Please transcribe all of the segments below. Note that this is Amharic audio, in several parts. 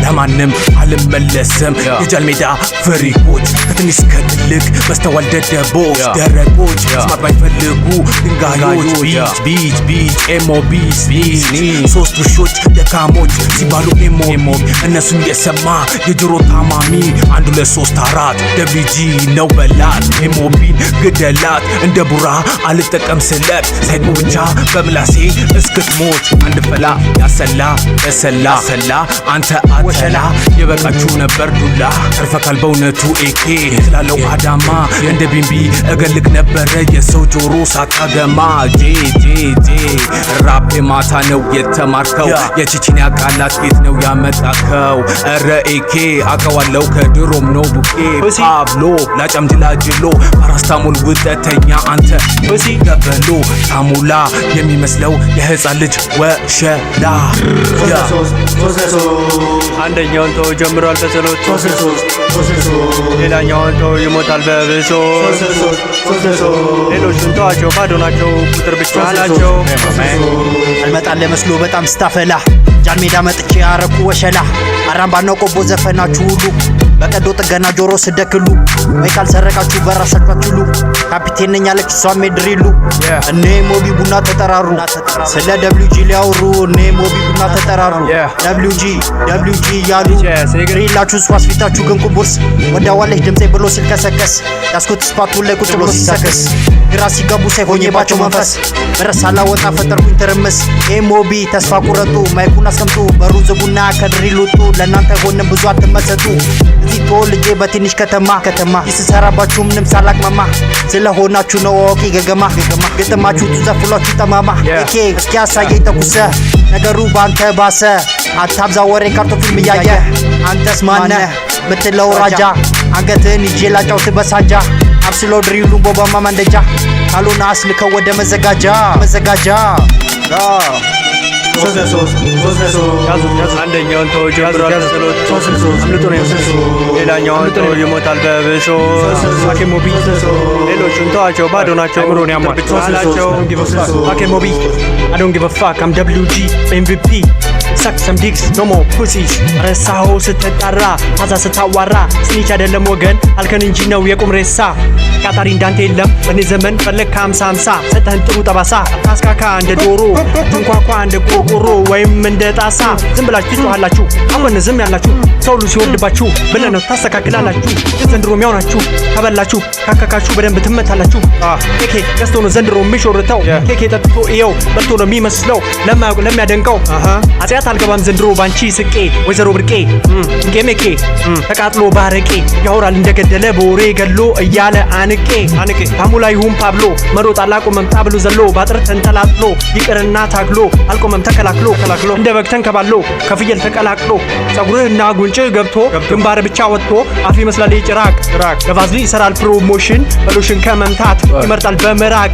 ለማንም አልመለስም የጃልሜዳ ፍሪኮች ከትንሽ ከትልቅ መስተዋል ደደቦች ደረቆች ስማት ባይፈልጉ ድንጋዮች ቢች ኤሞቢስ ሶስት ውሾች ደካሞች ሲባሉ ኤሞቢ እነሱን የሰማ የጆሮ ታማሚ 1 2 3 4 WG ነው በላት ኤሞቢን ግደላት እንደ ቡራ አልጠቀም ስለት ሳይቆ ብቻ በምላሴ እስክትሞት አንድ ፈላ ያሰላ ሰላ አንተ አተላ የበቃችሁ ነበር ዱላ ተርፈካል በእውነቱ ኤኬ ስላለው አዳማ እንደ ቢምቢ እገልግ ነበረ የሰው ጆሮ ሳታገማ ጄ ራፔ ማታ ነው የተማርከው የቺቺኒያ ቃላት ቤት ነው ያመጣከው እረ ኤኬ አቀዋለው ከድሮም ነው ቡኬ ፓብሎ ላጫም ጅላጅሎ ፓራስታሞል ውጠተኛ አንተ በሲ ገበሎ ታሙላ የሚመስለው የህፃን ልጅ ወሸላ አንደኛውን ተው ጀምሯል በጸሎት ሌላኛውን ተው ይሞታል በብሶ ሌሎቹን ተዋቸው ባዶ ናቸው ቁጥር ብቻ ናቸው አልመጣለ መስሎ በጣም ስታፈላ ጃልሜዳ መጥቼ ያረኩ ወሸላ አራምባና ቆቦ ዘፈናችሁ ሁሉ በቀዶ ጥገና ጆሮ ስደክሉ ወይ ካልሰረቃችሁ በራሳችሁ አትሉ ካፒቴን ነኝ አለች እሷም ድሪሉ እኔ ሞቢ ቡና ተጠራሩ ስለ WG ሊያወሩ እኔ ሞቢ ቡና ተጠራሩ WG ያሉ ግሪላችሁ ስዋስ ፊታችሁ ግን ቁቡርስ ወዳዋለች ድምጼ ብሎ ሲልከሰከስ ያስኩት ስፓቱ ላይ ቁጭ ብሎ ሲሰከስ ግራ ሲጋቡ ሳይሆኝባቸው መንፈስ መረሳላ ወጣ ፈጠርኩኝ ትርምስ ኤሞቢ ተስፋ ቁረጡ ማይኩን አስቀምጡ በሩ ዝጉና ከድሪሉጡ ለእናንተ ሆንም ብዙ አትመሰጡ እዚህ ተወልጄ በትንሽ ከተማ ይስሰራባችሁ ምንም ሳላቅመማ ስለሆናችሁ ነው ወቂ ገገማ ግጥማችሁ ትዘፍሏችሁ ጠማማ ኤኬ እስኪ ያሳየኝ ተኩሰ ነገሩ ባንተ ባሰ አታብዛ ወሬ ካርቶፊልም እያየ አንተስ ማነ ምትለው ራጃ አንገትን ይዤ ላጫውት በሳንጃ አብስሎ ድሪሉን ቦባማ ማንደጃ ካልሆነ አስልከው ወደ መዘጋጃ አንደኛውን ተው ጀምሯል በጸሎት አምልጦ ነው ሌላኛውን ተው ይሞታል በብሶ አኬሞቢ ሌሎቹን ተዋቸው ባዶ ናቸው ምሮን ያሟል ብቻ ናቸው አኬሞቢ I don't give a fuck I'm WG MVP suck some dicks no more pussies ረሳሁ ስትጠራ አዛ ስታዋራ ስኒች አይደለም ወገን አልከን እንጂ ነው የቁም ሬሳ ቃጣሪ እንዳንተ የለም በኔ ዘመን ፈለክ 50 ሰጠህን ጥሩ ጠባሳ ታስካካ እንደ ዶሮ ትንኳኳ እንደ ቆርቆሮ ወይም እንደ ጣሳ ዝም ብላችሁ ትጮሃላችሁ አሁን ዝም ያላችሁ ሰው ሲወድባችሁ ብለህ ነው ታስተካክላላችሁ ዘንድሮም ያው ናችሁ ከበላችሁ ካካካችሁ በደንብ ትመታላችሁ ኬኬ ገዝቶ ነው ዘንድሮ የሚሾርተው ኬኬ ጠጥቶ ይኸው በልቶ ነው የሚመስለው ለሚያደንቀው አጽያት አልገባም ዘንድሮ ባንቺ ስቄ ወይዘሮ ብርቄ ጌሜኬ ተቃጥሎ ባረቄ ያወራል እንደገደለ ቦሬ ገሎ እያለ አንቄ ታሙላ ይሁን ፓብሎ መሮጥ አላቆመም ታብሎ ዘሎ ባጥር ተንተላጥሎ ይቅርና ታግሎ አልቆመም ተከላክሎ እንደ በግ ተንከባሎ ከፍየል ተቀላቅሎ ጸጉርህና ጉንጭህ ገብቶ ግንባር ብቻ ወጥቶ አፍ ይመስላል የጭራቅ ለቫዝሊ ይሰራል ፕሮሞሽን በሎሽን ከመምታት ይመርጣል በመራቅ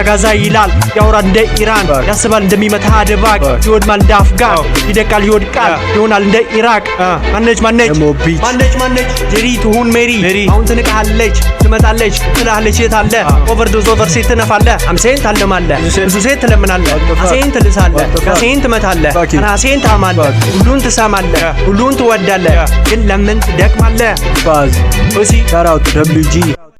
ጋዛ ይላል ያወራል እንደ ኢራን ያስባል እንደሚመታ ድባቅ ይወድማል እንደ አፍጋን ይደቃል ይወድቃል ይሆናል እንደ ኢራቅ ማነች ጄሪ ትሁን ሜሪ አሁን ትንቃለች ትመጣለች ትላለች የታለ ኦቨርዶዝ ኦቨርሴት ትነፋለ አምሴን ታለማለ ብዙ ሴት ትለምናለ አሴን ትልሳለ ካሴን ትመታለ ራሴን ታማለ ሁሉን ትሰማለ ሁሉን ትወዳለ ግን ለምን ትደክማለ ባዝ ኦሲ ዳራው WG